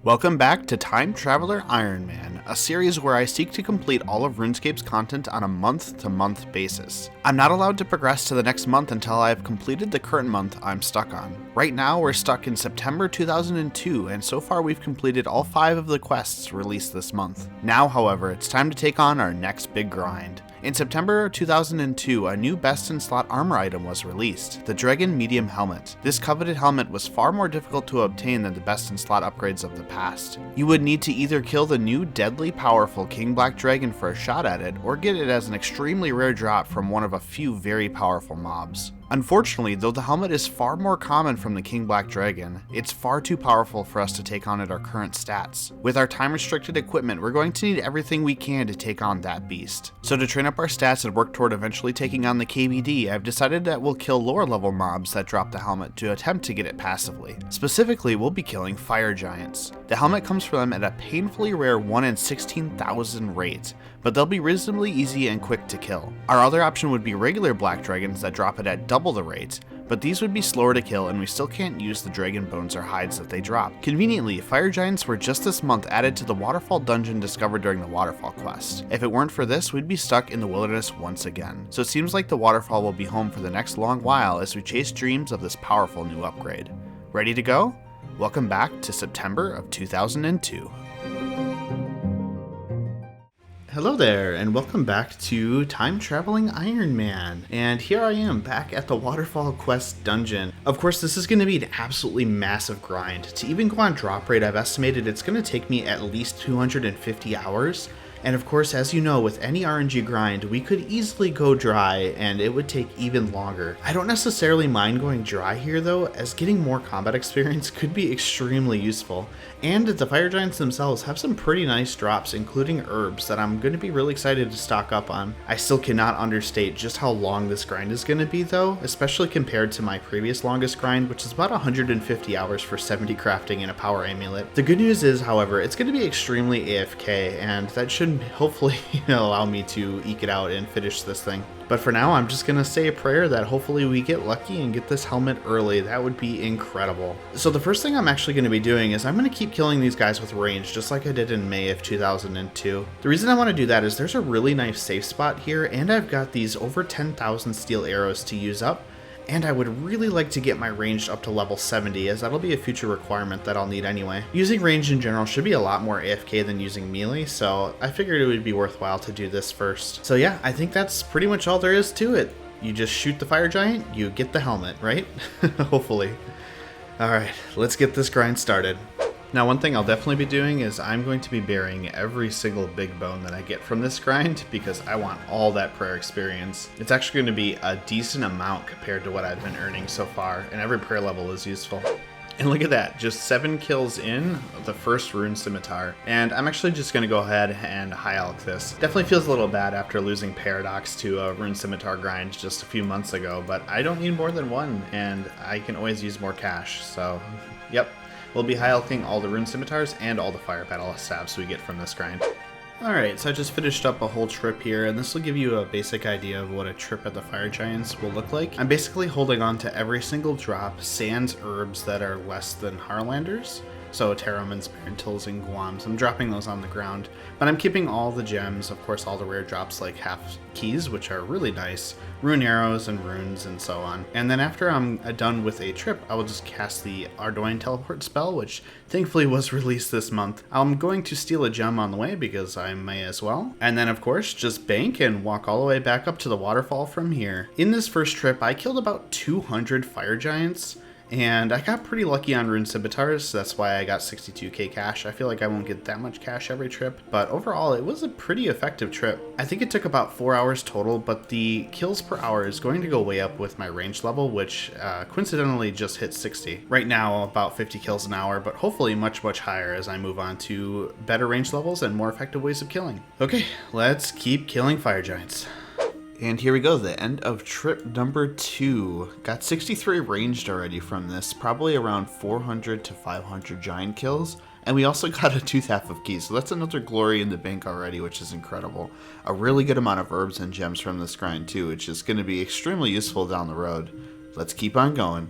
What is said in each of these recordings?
Welcome back to Time Traveller Ironman, a series where I seek to complete all of RuneScape's content on a month-to-month basis. I'm not allowed to progress to the next month until I have completed the current month I'm stuck on. Right now we're stuck in September 2002, and so far we've completed all 5 of the quests released this month. Now, however, it's time to take on our next big grind. In September 2002, a new best-in-slot armor item was released, the Dragon Medium Helmet. This coveted helmet was far more difficult to obtain than the best-in-slot upgrades of the past. You would need to either kill the new deadly powerful King Black Dragon for a shot at it, or get it as an extremely rare drop from one of a few very powerful mobs. Unfortunately, though the helmet is far more common from the King Black Dragon, it's far too powerful for us to take on at our current stats. With our time-restricted equipment, we're going to need everything we can to take on that beast. So to train up our stats and work toward eventually taking on the KBD, I've decided that we'll kill lower level mobs that drop the helmet to attempt to get it passively. Specifically, we'll be killing fire giants. The helmet comes for them at a painfully rare 1 in 16,000 rate, but they'll be reasonably easy and quick to kill. Our other option would be regular black dragons that drop it at double the rate, but these would be slower to kill and we still can't use the dragon bones or hides that they drop. Conveniently, fire giants were just this month added to the waterfall dungeon discovered during the waterfall quest. If it weren't for this, we'd be stuck in the wilderness once again. So it seems like the waterfall will be home for the next long while as we chase dreams of this powerful new upgrade. Ready to go? Welcome back to September of 2002. Hello there, and welcome back to Time Traveling Ironman. And here I am, back at the Waterfall Quest dungeon. Of course, this is going to be an absolutely massive grind. To even go on drop rate, I've estimated it's going to take me at least 250 hours. And of course, as you know, with any RNG grind, we could easily go dry and it would take even longer. I don't necessarily mind going dry here though, as getting more combat experience could be extremely useful. And the fire giants themselves have some pretty nice drops, including herbs, that I'm going to be really excited to stock up on. I still cannot understate just how long this grind is going to be though, especially compared to my previous longest grind, which is about 150 hours for 70 crafting and a power amulet. The good news is, however, it's going to be extremely AFK, and that should hopefully allow me to eke it out and finish this thing. But for now, I'm just gonna say a prayer that hopefully we get lucky and get this helmet early. That would be incredible. So the first thing I'm actually gonna be doing is I'm gonna keep killing these guys with range, just like I did in May of 2002. The reason I want to do that is there's a really nice safe spot here, and I've got these over 10,000 steel arrows to use up. And I would really like to get my range up to level 70, as that'll be a future requirement that I'll need anyway. Using range in general should be a lot more AFK than using melee, so I figured it would be worthwhile to do this first. So yeah, I think that's pretty much all there is to it. You just shoot the fire giant, you get the helmet, right? Hopefully. Alright, let's get this grind started. Now, one thing I'll definitely be doing is I'm going to be burying every single big bone that I get from this grind because I want all that prayer experience. It's actually going to be a decent amount compared to what I've been earning so far, and every prayer level is useful. And look at that, just 7 kills in the first rune scimitar. And I'm actually just going to go ahead and high alch this. Definitely feels a little bad after losing Paradox to a rune scimitar grind just a few months ago, but I don't need more than one, and I can always use more cash, so yep. We'll be high alching all the rune scimitars and all the fire battle stabs we get from this grind. Alright, so I just finished up a whole trip here, and this will give you a basic idea of what a trip at the fire giants will look like. I'm basically holding on to every single drop, sans herbs that are less than Harlanders. So Terramans, Parentils, and Guams. I'm dropping those on the ground, but I'm keeping all the gems, of course all the rare drops like half keys, which are really nice, rune arrows and runes and so on. And then after I'm done with a trip, I will just cast the Ardoin teleport spell, which thankfully was released this month. I'm going to steal a gem on the way because I may as well. And then of course, just bank and walk all the way back up to the waterfall from here. In this first trip, I killed about 200 fire giants. And I got pretty lucky on rune scimitars, so that's why I got 62k cash. I feel like I won't get that much cash every trip, but overall it was a pretty effective trip. I think it took about 4 hours total, but the kills per hour is going to go way up with my range level, which coincidentally just hit 60. Right now about 50 kills an hour, but hopefully much higher as I move on to better range levels and more effective ways of killing. Okay, let's keep killing fire giants. And here we go, the end of trip number 2. Got 63 ranged already from this, probably around 400 to 500 giant kills. And we also got a tooth half of keys, so that's another glory in the bank already, which is incredible. A really good amount of herbs and gems from this grind too, which is going to be extremely useful down the road. Let's keep on going.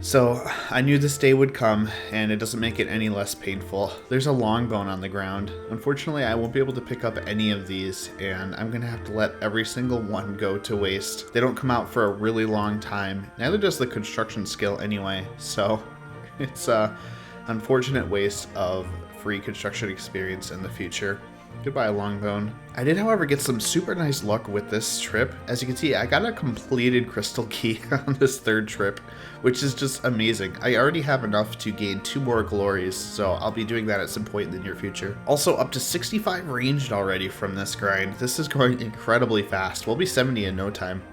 So I knew this day would come, and it doesn't make it any less painful. There's a long bone on the ground. Unfortunately, I won't be able to pick up any of these, and I'm gonna have to let every single one go to waste. They don't come out for a really long time. Neither does the construction skill anyway, so it's a unfortunate waste of free construction experience in the future. Goodbye, Longbone. I did, however, get some super nice luck with this trip. As you can see, I got a completed crystal key on this third trip, which is just amazing. I already have enough to gain 2 more glories, so I'll be doing that at some point in the near future. Also, up to 65 ranged already from this grind. This is going incredibly fast. We'll be 70 in no time.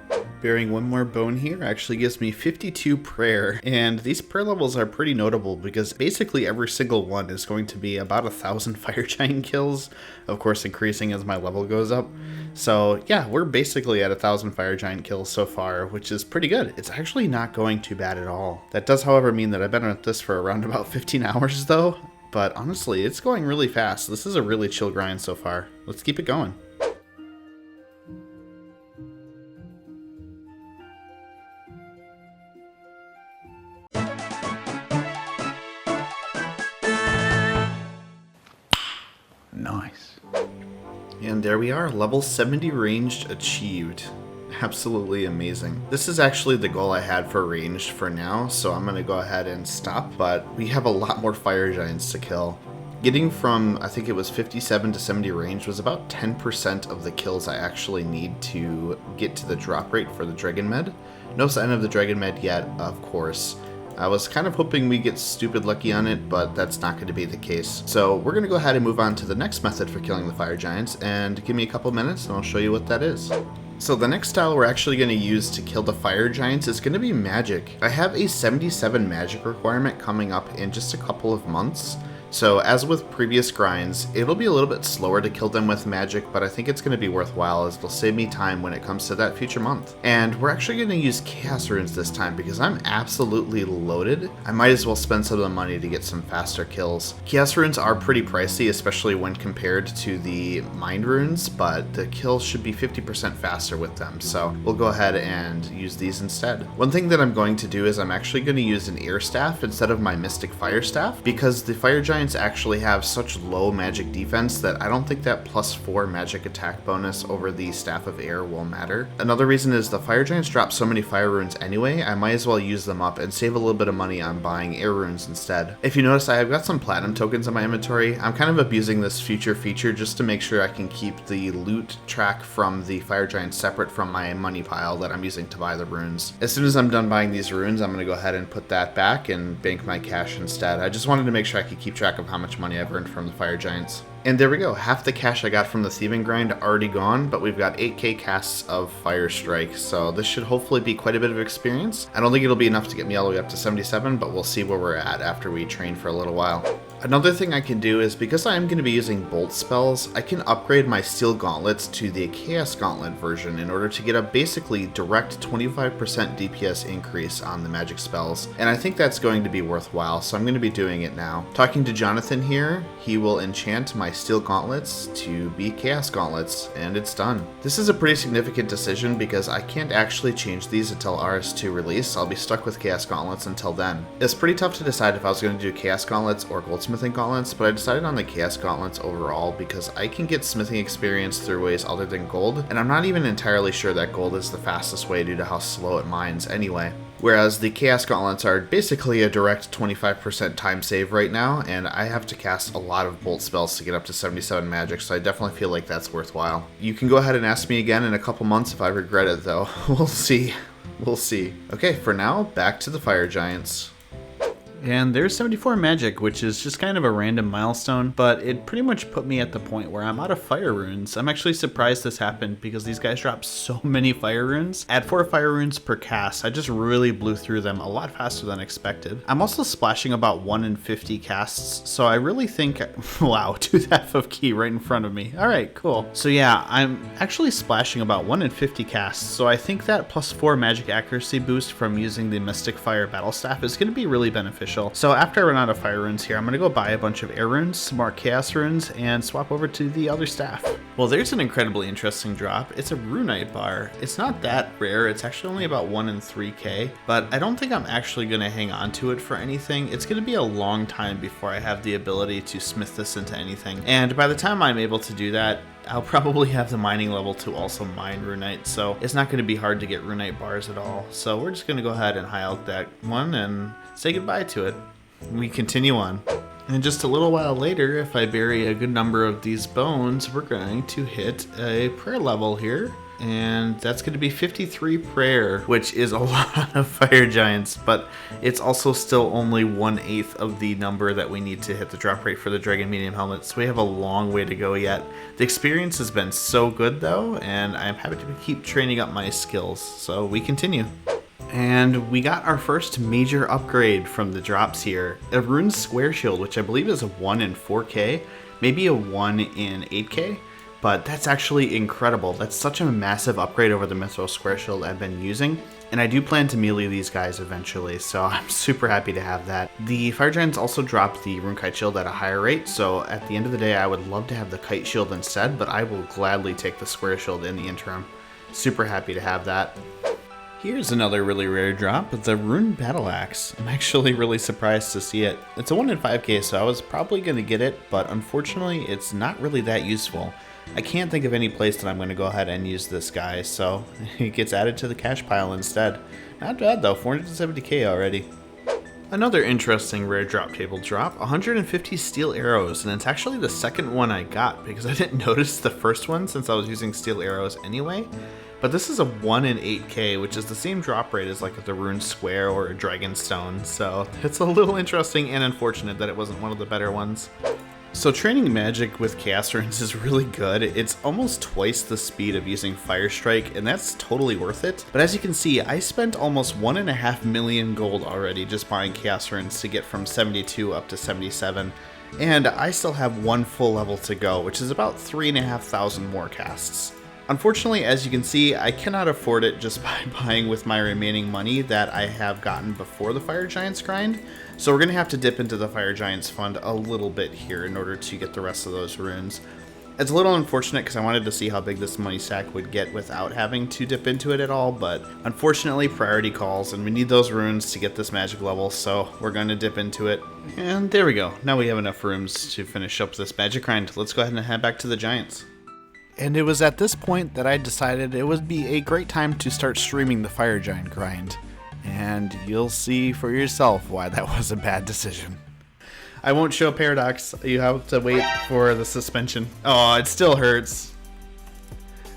Bearing 1 more bone here actually gives me 52 prayer, and these prayer levels are pretty notable because basically every single one is going to be about 1,000 fire giant kills, of course increasing as my level goes up. So yeah, we're basically at 1,000 fire giant kills so far, which is pretty good. It's actually not going too bad at all. That does, however, mean that I've been at this for around about 15 hours though, but honestly, it's going really fast. This is a really chill grind so far. Let's keep it going. Nice. And there we are, level 70 ranged achieved. Absolutely amazing. This is actually the goal I had for ranged for now, so I'm gonna go ahead and stop, but we have a lot more fire giants to kill. Getting from, I think it was 57 to 70 range was about 10% of the kills I actually need to get to the drop rate for the Dragon Med. No sign of the Dragon Med yet, of course. I was kind of hoping we get stupid lucky on it, but that's not going to be the case. So we're going to go ahead and move on to the next method for killing the fire giants, and give me a couple minutes and I'll show you what that is. So the next style we're actually going to use to kill the fire giants is going to be magic. I have a 77 magic requirement coming up in just a couple of months. So as with previous grinds, it'll be a little bit slower to kill them with magic, but I think it's going to be worthwhile as it'll save me time when it comes to that future month. And we're actually going to use chaos runes this time because I'm absolutely loaded. I might as well spend some of the money to get some faster kills. Chaos runes are pretty pricey, especially when compared to the mind runes, but the kills should be 50% faster with them. So we'll go ahead and use these instead. One thing that I'm going to do is I'm actually going to use an air staff instead of my mystic fire staff because the fire giant actually have such low magic defense that I don't think that +4 magic attack bonus over the Staff of Air will matter. Another reason is the fire giants drop so many fire runes anyway, I might as well use them up and save a little bit of money on buying air runes instead. If you notice, I have got some platinum tokens in my inventory. I'm kind of abusing this future feature just to make sure I can keep the loot track from the fire giants separate from my money pile that I'm using to buy the runes. As soon as I'm done buying these runes, I'm going to go ahead and put that back and bank my cash instead. I just wanted to make sure I could keep track of how much money I've earned from the fire giants. And there we go, half the cash I got from the thieving grind already gone, but we've got 8k casts of Fire Strike, so this should hopefully be quite a bit of experience. I don't think it'll be enough to get me all the way up to 77, but we'll see where we're at after we train for a little while. Another thing I can do is, because I am going to be using bolt spells, I can upgrade my steel gauntlets to the chaos gauntlet version in order to get a basically direct 25% DPS increase on the magic spells, and I think that's going to be worthwhile, so I'm going to be doing it now. Talking to Jonathan here, he will enchant my steel gauntlets to be chaos gauntlets, and it's done. This is a pretty significant decision because I can't actually change these until RS2 release. I'll be stuck with chaos gauntlets until then. It's pretty tough to decide if I was going to do chaos gauntlets or goldsmithing gauntlets, but I decided on the chaos gauntlets overall because I can get smithing experience through ways other than gold, and I'm not even entirely sure that gold is the fastest way due to how slow it mines anyway. Whereas the Chaos Gauntlets are basically a direct 25% time save right now, and I have to cast a lot of bolt spells to get up to 77 magic, so I definitely feel like that's worthwhile. You can go ahead and ask me again in a couple months if I regret it though. We'll see. We'll see. Okay, for now, back to the fire giants. And there's 74 magic, which is just kind of a random milestone, but it pretty much put me at the point where I'm out of fire runes. I'm actually surprised this happened because these guys drop so many fire runes. At 4 fire runes per cast, I just really blew through them a lot faster than expected. I'm also splashing about 1 in 50 casts, so I really think, wow, 2/2 of key right in front of me. All right, cool. So yeah, I'm actually splashing about 1 in 50 casts, so I think that +4 magic accuracy boost from using the Mystic Fire Battle Staff is going to be really beneficial. So after I run out of fire runes here, I'm going to go buy a bunch of air runes, some more chaos runes, and swap over to the other staff. Well, there's an incredibly interesting drop. It's a runite bar. It's not that rare. It's actually only about 1 in 3k, but I don't think I'm actually going to hang on to it for anything. It's going to be a long time before I have the ability to smith this into anything. And by the time I'm able to do that, I'll probably have the mining level to also mine runite, so it's not going to be hard to get runite bars at all. So we're just going to go ahead and high out that one and say goodbye to it. We continue on. And just a little while later, if I bury a good number of these bones, we're going to hit a prayer level here. And that's going to be 53 prayer, which is a lot of fire giants, but it's also still only 1/8 of the number that we need to hit the drop rate for the Dragon Medium Helmet, so we have a long way to go yet. The experience has been so good though, and I'm happy to keep training up my skills, so we continue. And we got our first major upgrade from the drops here. A Rune Square Shield, which I believe is a 1 in 4k, maybe a 1 in 8k, but that's actually incredible. That's such a massive upgrade over the Mithril Square Shield I've been using, and I do plan to melee these guys eventually, so I'm super happy to have that. The Fire Giants also dropped the Rune Kite Shield at a higher rate, so at the end of the day I would love to have the Kite Shield instead, but I will gladly take the Square Shield in the interim. Super happy to have that. Here's another really rare drop, the Rune Battle Axe. I'm actually really surprised to see it. It's a 1 in 5k, so I was probably going to get it, but unfortunately it's not really that useful. I can't think of any place that I'm going to go ahead and use this guy, so it gets added to the cash pile instead. Not bad though, 470k already. Another interesting rare drop table drop, 150 steel arrows, and it's actually the second one I got because I didn't notice the first one since I was using steel arrows anyway. But this is a 1 in 8k, which is the same drop rate as like the Rune Square or a Dragonstone, so it's a little interesting and unfortunate that it wasn't one of the better ones. So training magic with Chaos Runes is really good. It's almost twice the speed of using Fire Strike, and that's totally worth it. But as you can see, I spent almost 1.5 million gold already just buying Chaos Runes to get from 72 up to 77. And I still have one full level to go, which is about 3,500 more casts. Unfortunately, as you can see, I cannot afford it just by buying with my remaining money that I have gotten before the Fire Giants grind. So we're going to have to dip into the Fire Giants fund a little bit here in order to get the rest of those runes. It's a little unfortunate because I wanted to see how big this money stack would get without having to dip into it at all, but unfortunately priority calls and we need those runes to get this magic level, so we're going to dip into it. And there we go. Now we have enough runes to finish up this magic grind. Let's go ahead and head back to the Giants. And it was at this point that I decided it would be a great time to start streaming the Fire Giant grind. And you'll see for yourself why that was a bad decision. I won't show Paradox. You have to wait for the suspension. Oh, it still hurts.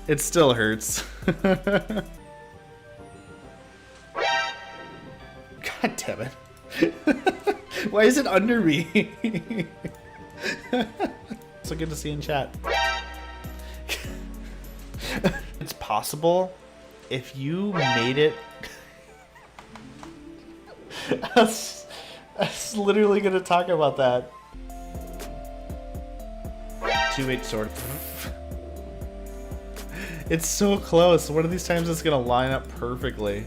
It still hurts. God damn it. Why is it under me? So good to see you in chat. It's possible if you made it. I was literally gonna talk about that. 2-8 sword. It's so close. One of these times it's gonna line up perfectly.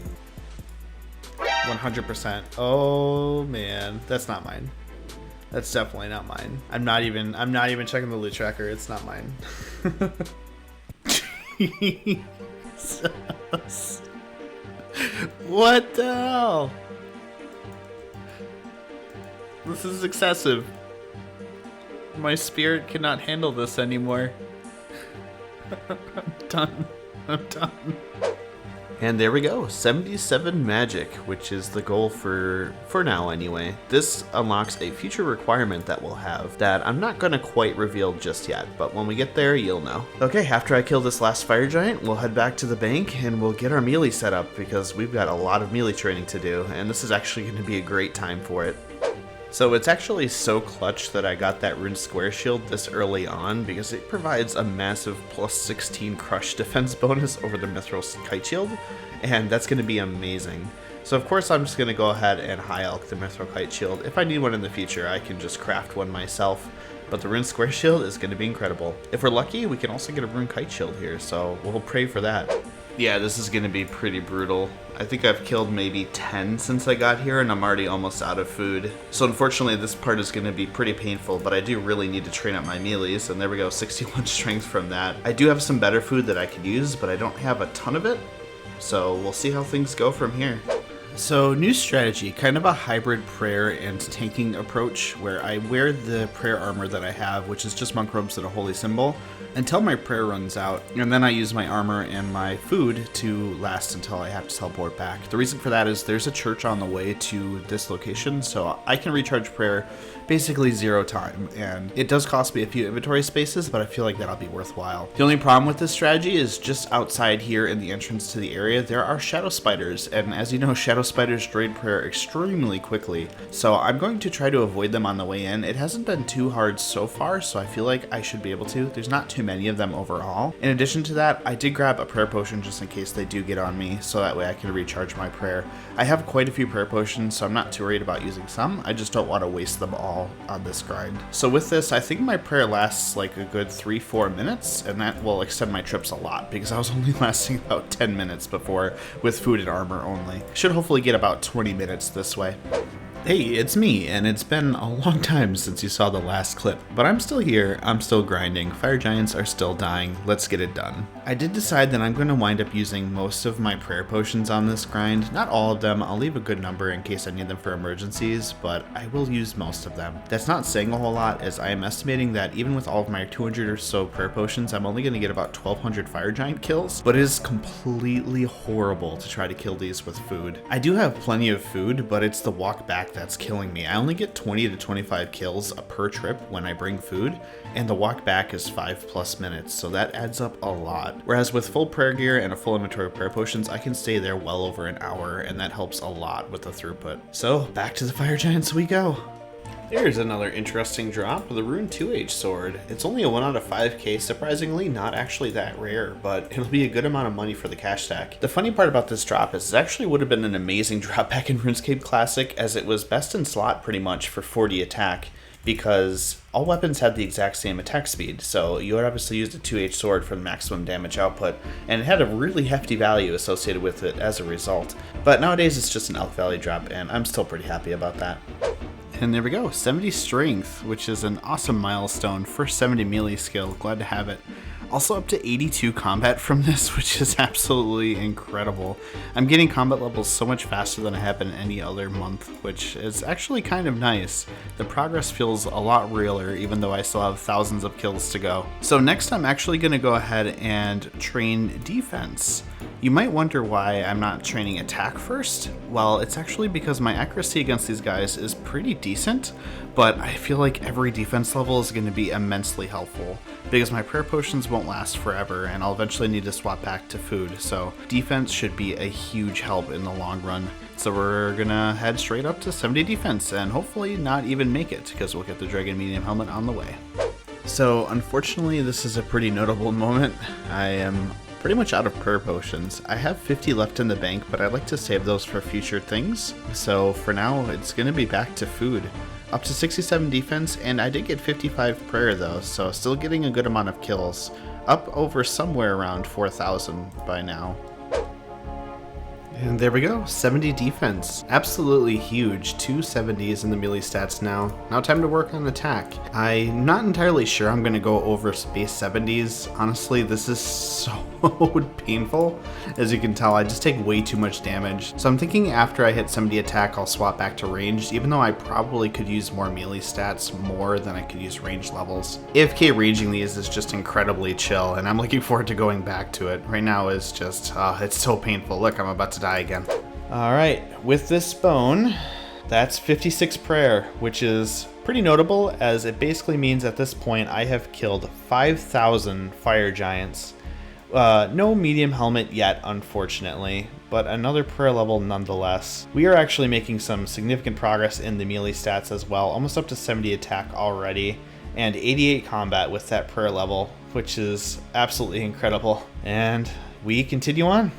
100%. Oh man, that's not mine. That's definitely not mine. I'm not even checking the loot tracker. It's not mine. Jesus. What the hell? This is excessive. My spirit cannot handle this anymore. I'm done. I'm done. And there we go, 77 magic, which is the goal for now anyway. This unlocks a future requirement that we'll have that I'm not gonna quite reveal just yet, but when we get there, you'll know. Okay, after I kill this last fire giant, we'll head back to the bank and we'll get our melee set up because we've got a lot of melee training to do, and this is actually gonna be a great time for it. So it's actually so clutch that I got that Rune Square Shield this early on because it provides a massive plus 16 crush defense bonus over the Mithril Kite Shield, and that's going to be amazing. So of course I'm just going to go ahead and high elk the Mithril Kite Shield. If I need one in the future, I can just craft one myself, but the Rune Square Shield is going to be incredible. If we're lucky, we can also get a Rune Kite Shield here, so we'll pray for that. Yeah, this is going to be pretty brutal. I think I've killed maybe 10 since I got here, and I'm already almost out of food. So unfortunately, this part is going to be pretty painful, but I do really need to train up my mealees, and there we go, 61 strength from that. I do have some better food that I could use, but I don't have a ton of it, so we'll see how things go from here. So new strategy, kind of a hybrid prayer and tanking approach, where I wear the prayer armor that I have, which is just monk robes and a holy symbol, until my prayer runs out, and then I use my armor and my food to last until I have to teleport back. The reason for that is there's a church on the way to this location, so I can recharge prayer basically 0 time, and it does cost me a few inventory spaces, but I feel like that'll be worthwhile. The only problem with this strategy is just outside here in the entrance to the area, there are shadow spiders, and as you know, shadow spiders drain prayer extremely quickly, so I'm going to try to avoid them on the way in. It hasn't been too hard so far, so I feel like I should be able to. There's not too many of them overall. In addition to that, I did grab a prayer potion just in case they do get on me, so that way I can recharge my prayer. I have quite a few prayer potions, so I'm not too worried about using some. I just don't want to waste them all on this grind. So with this, I think my prayer lasts like a good 3-4 minutes, and that will extend my trips a lot because I was only lasting about 10 minutes before with food and armor only. Should hopefully get about 20 minutes this way. Hey, it's me, and it's been a long time since you saw the last clip, but I'm still here, I'm still grinding, fire giants are still dying, let's get it done. I did decide that I'm going to wind up using most of my prayer potions on this grind. Not all of them, I'll leave a good number in case I need them for emergencies, but I will use most of them. That's not saying a whole lot, as I am estimating that even with all of my 200 or so prayer potions, I'm only going to get about 1200 fire giant kills, but it is completely horrible to try to kill these with food. I do have plenty of food, but it's the walk back that's killing me. I only get 20 to 25 kills per trip when I bring food, and the walk back is 5+ minutes, so that adds up a lot. Whereas with full prayer gear and a full inventory of prayer potions, I can stay there well over an hour, and that helps a lot with the throughput. So back to the fire giants we go. There's another interesting drop, the Rune 2H sword. It's only a 1 out of 5k, surprisingly not actually that rare, but it'll be a good amount of money for the cash stack. The funny part about this drop is it actually would have been an amazing drop back in RuneScape Classic, as it was best in slot pretty much for 40 attack, because all weapons had the exact same attack speed, so you would obviously use the 2H sword for the maximum damage output, and it had a really hefty value associated with it as a result. But nowadays it's just an Elk Valley drop, and I'm still pretty happy about that. And there we go, 70 strength, which is an awesome milestone. First 70 melee skill, glad to have it. Also up to 82 combat from this, which is absolutely incredible. I'm getting combat levels so much faster than I have in any other month, which is actually kind of nice. The progress feels a lot realer, even though I still have thousands of kills to go. So next I'm actually going to go ahead and train defense. You might wonder why I'm not training attack first. Well, it's actually because my accuracy against these guys is pretty decent, but I feel like every defense level is going to be immensely helpful, because my prayer potions won't last forever and I'll eventually need to swap back to food, so defense should be a huge help in the long run. So we're gonna head straight up to 70 defense and hopefully not even make it, because we'll get the Dragon Medium Helmet on the way. So unfortunately this is a pretty notable moment. I am pretty much out of prayer potions. I have 50 left in the bank, but I'd like to save those for future things. So for now, it's gonna be back to food. Up to 67 defense, and I did get 55 prayer though, so still getting a good amount of kills. Up over somewhere around 4,000 by now. And there we go, 70 defense. Absolutely huge, 2 70s in the melee stats now. Now time to work on attack. I'm not entirely sure I'm gonna go over base 70s. Honestly, this is so painful. As you can tell, I just take way too much damage. So I'm thinking after I hit 70 attack, I'll swap back to ranged, even though I probably could use more melee stats more than I could use range levels. AFK ranging these is just incredibly chill, and I'm looking forward to going back to it. Right now is just, it's so painful. Look, I'm about to die again. All right, with this bone, that's 56 prayer, which is pretty notable, as it basically means at this point I have killed 5,000 fire giants. No medium helmet yet, unfortunately, but another prayer level nonetheless. We are actually making some significant progress in the melee stats as well, almost up to 70 attack already, and 88 combat with that prayer level, which is absolutely incredible. And we continue on.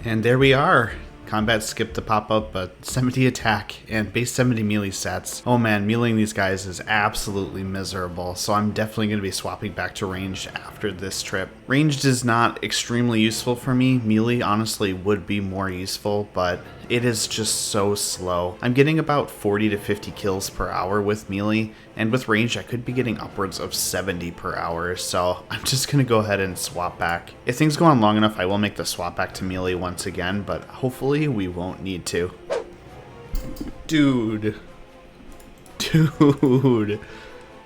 And there we are, combat skip to pop up, but 70 attack and base 70 melee stats. Oh man, meleeing these guys is absolutely miserable, so I'm definitely going to be swapping back to ranged after this trip. Ranged is not extremely useful for me. Melee honestly would be more useful, but it is just so slow. I'm getting about 40 to 50 kills per hour with melee, and with range I could be getting upwards of 70 per hour, so I'm just gonna go ahead and swap back. If things go on long enough, I will make the swap back to melee once again, but hopefully we won't need to. Dude. The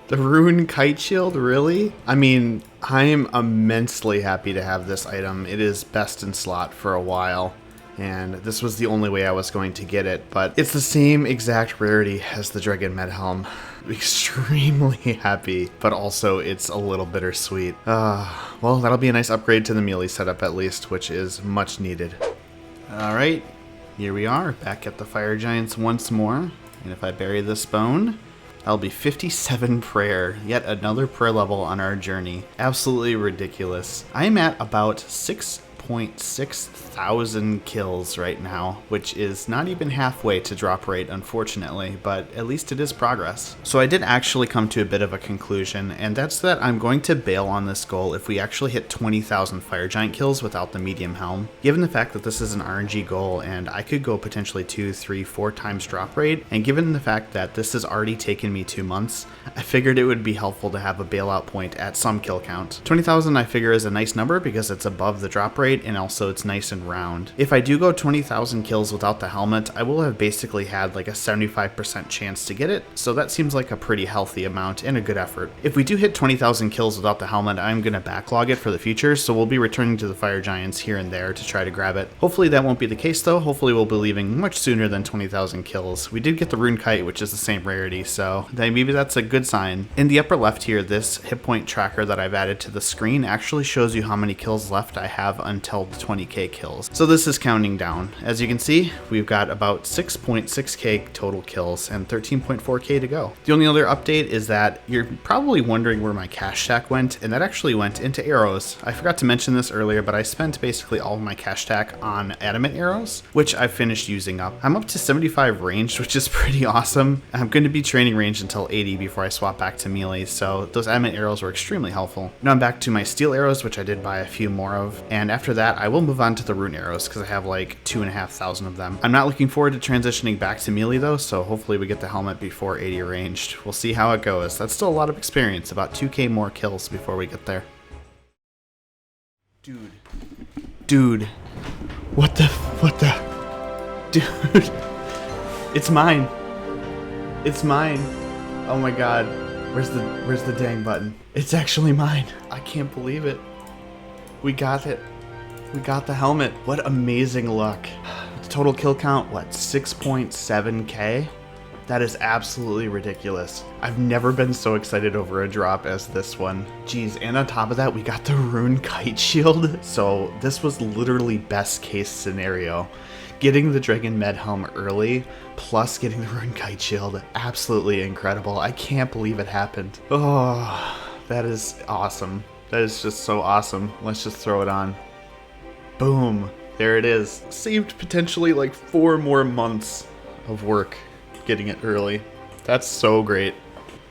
rune kite shield, really? I mean, I'm immensely happy to have this item. It is best in slot for a while, and this was the only way I was going to get it, but it's the same exact rarity as the Dragon Med Helm. Extremely happy, but also it's a little bittersweet. Well, that'll be a nice upgrade to the melee setup at least, which is much needed. Alright, here we are, back at the Fire Giants once more, and if I bury this bone, that'll be 57 prayer, yet another prayer level on our journey. Absolutely ridiculous. I'm at about 6.6 thousand kills right now, which is not even halfway to drop rate, unfortunately, but at least it is progress. So I did actually come to a bit of a conclusion, and that's that I'm going to bail on this goal if we actually hit 20,000 Fire Giant kills without the medium helm. Given the fact that this is an RNG goal and I could go potentially 2, 3, 4 times drop rate, and given the fact that this has already taken me 2 months, I figured it would be helpful to have a bailout point at some kill count. 20,000 I figure is a nice number because it's above the drop rate, and also it's nice and round. If I do go 20,000 kills without the helmet, I will have basically had like a 75% chance to get it, so that seems like a pretty healthy amount and a good effort. If we do hit 20,000 kills without the helmet, I'm going to backlog it for the future, so we'll be returning to the Fire Giants here and there to try to grab it. Hopefully that won't be the case though. Hopefully we'll be leaving much sooner than 20,000 kills. We did get the Rune Kite, which is the same rarity, so maybe that's a good sign. In the upper left here, this hit point tracker that I've added to the screen actually shows you how many kills left I have until the 20k kills. So this is counting down. As you can see, we've got about 6.6k total kills and 13.4k to go. The only other update is that you're probably wondering where my cash stack went, and that actually went into arrows. I forgot to mention this earlier, but I spent basically all of my cash stack on adamant arrows, which I finished using up. I'm up to 75 ranged, which is pretty awesome. I'm going to be training range until 80 before I swap back to melee, so those adamant arrows were extremely helpful. Now I'm back to my steel arrows, which I did buy a few more of, and after that I will move on to the rune arrows because I have like 2,500 of them. I'm not looking forward to transitioning back to melee though, so hopefully we get the helmet before 80 ranged. We'll see how it goes. That's still a lot of experience, about 2k more kills before we get there. Dude. What the? Dude. It's mine. It's mine. Oh my god. Where's the dang button? It's actually mine. I can't believe it. We got it. We got the helmet. What amazing luck. Total kill count, what, 6.7k? That is absolutely ridiculous. I've never been so excited over a drop as this one. Jeez, and on top of that, we got the Rune Kite Shield. So this was literally best case scenario. Getting the Dragon Med Helm early, plus getting the Rune Kite Shield. Absolutely incredible. I can't believe it happened. Oh, that is awesome. That is just so awesome. Let's just throw it on. Boom. There it is. Saved potentially like 4 more months of work getting it early. That's so great.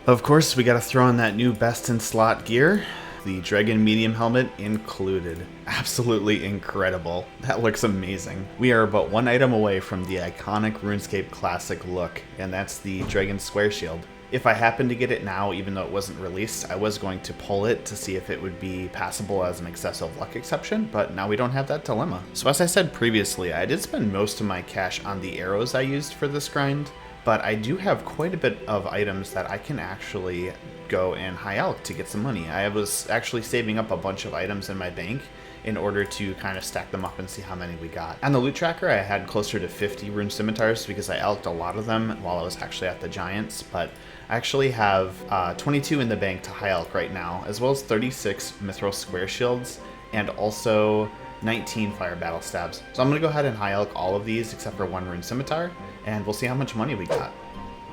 Of course, we gotta throw in that new best in slot gear. The Dragon Medium Helmet included. Absolutely incredible. That looks amazing. We are but one item away from the iconic RuneScape classic look, and that's the Dragon Square Shield. If I happen to get it now, even though it wasn't released, I was going to pull it to see if it would be passable as an excessive luck exception, but now we don't have that dilemma. So as I said previously, I did spend most of my cash on the arrows I used for this grind, but I do have quite a bit of items that I can actually go and high elk to get some money. I was actually saving up a bunch of items in my bank in order to kind of stack them up and see how many we got. On the loot tracker, I had closer to 50 rune scimitars because I elked a lot of them while I was actually at the Giants, but I actually have 22 in the bank to high elk right now, as well as 36 mithril square shields, and also 19 fire battle stabs. So I'm gonna go ahead and high elk all of these except for 1 rune scimitar, and we'll see how much money we got.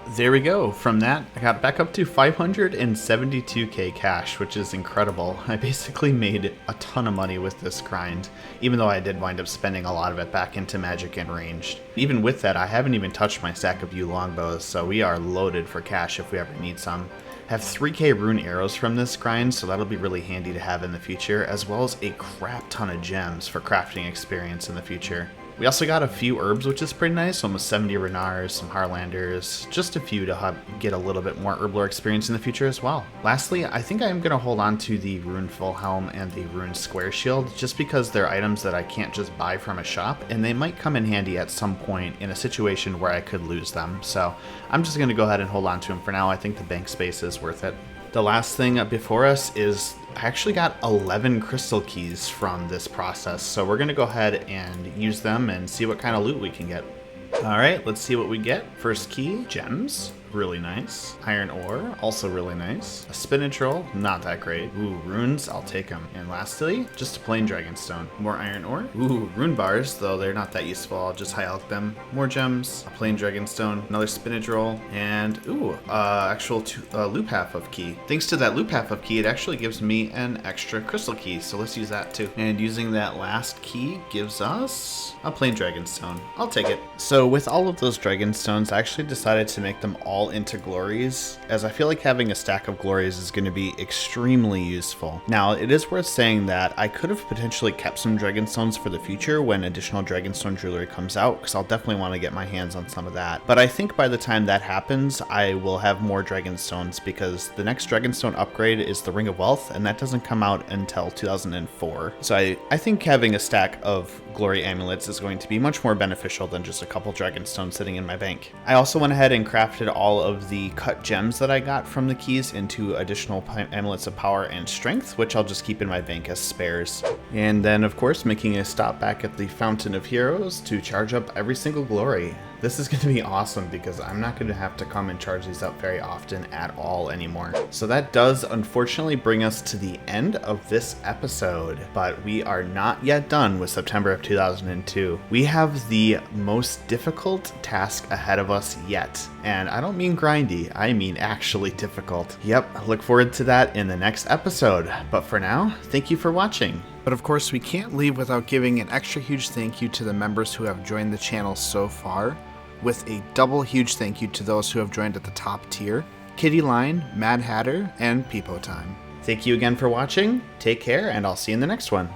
There we go. From that, I got back up to 572k cash, which is incredible. I basically made a ton of money with this grind, even though I did wind up spending a lot of it back into magic and ranged. Even with that, I haven't even touched my stack of yew longbows, so we are loaded for cash if we ever need some. I have 3k rune arrows from this grind, so that'll be really handy to have in the future, as well as a crap ton of gems for crafting experience in the future. We also got a few herbs, which is pretty nice, almost 70 Renars, some Harlanders, just a few to get a little bit more herblore experience in the future as well. Lastly, I think I am going to hold on to the Rune Full Helm and the Rune Square Shield, just because they're items that I can't just buy from a shop, and they might come in handy at some point in a situation where I could lose them. So I'm just going to go ahead and hold on to them for now. I think the bank space is worth it. The last thing before us is I actually got 11 crystal keys from this process, so we're going to go ahead and use them and see what kind of loot we can get. Alright, let's see what we get. First key, gems. Really nice. Iron ore, also really nice. A spinach roll, not that great. Ooh, runes, I'll take them. And lastly, just a plain dragonstone. More iron ore. Ooh, rune bars, though they're not that useful. I'll just highlight them. More gems, a plain dragonstone, another spinach roll, and ooh, actual loop half of key. Thanks to that loop half of key, it actually gives me an extra crystal key, so let's use that too. And using that last key gives us a plain dragonstone. I'll take it. So with all of those dragonstones, I actually decided to make them all into glories, as I feel like having a stack of glories is going to be extremely useful. Now, it is worth saying that I could have potentially kept some dragonstones for the future when additional dragonstone jewelry comes out, because I'll definitely want to get my hands on some of that. But I think by the time that happens, I will have more dragonstones, because the next dragonstone upgrade is the Ring of Wealth, and that doesn't come out until 2004. So I think having a stack of glory amulets is going to be much more beneficial than just a couple dragonstones sitting in my bank. I also went ahead and crafted all of the cut gems that I got from the keys into additional amulets of power and strength, which I'll just keep in my bank as spares. And then of course making a stop back at the Fountain of Heroes to charge up every single glory. This is going to be awesome because I'm not going to have to come and charge these up very often at all anymore. So that does unfortunately bring us to the end of this episode, but we are not yet done with September of 2002. We have the most difficult task ahead of us yet. And I don't mean grindy, I mean actually difficult. Yep, look forward to that in the next episode. But for now, thank you for watching. But of course, we can't leave without giving an extra huge thank you to the members who have joined the channel so far, with a double huge thank you to those who have joined at the top tier, Kitty Line, Mad Hatter, and Peepo Time. Thank you again for watching, take care, and I'll see you in the next one.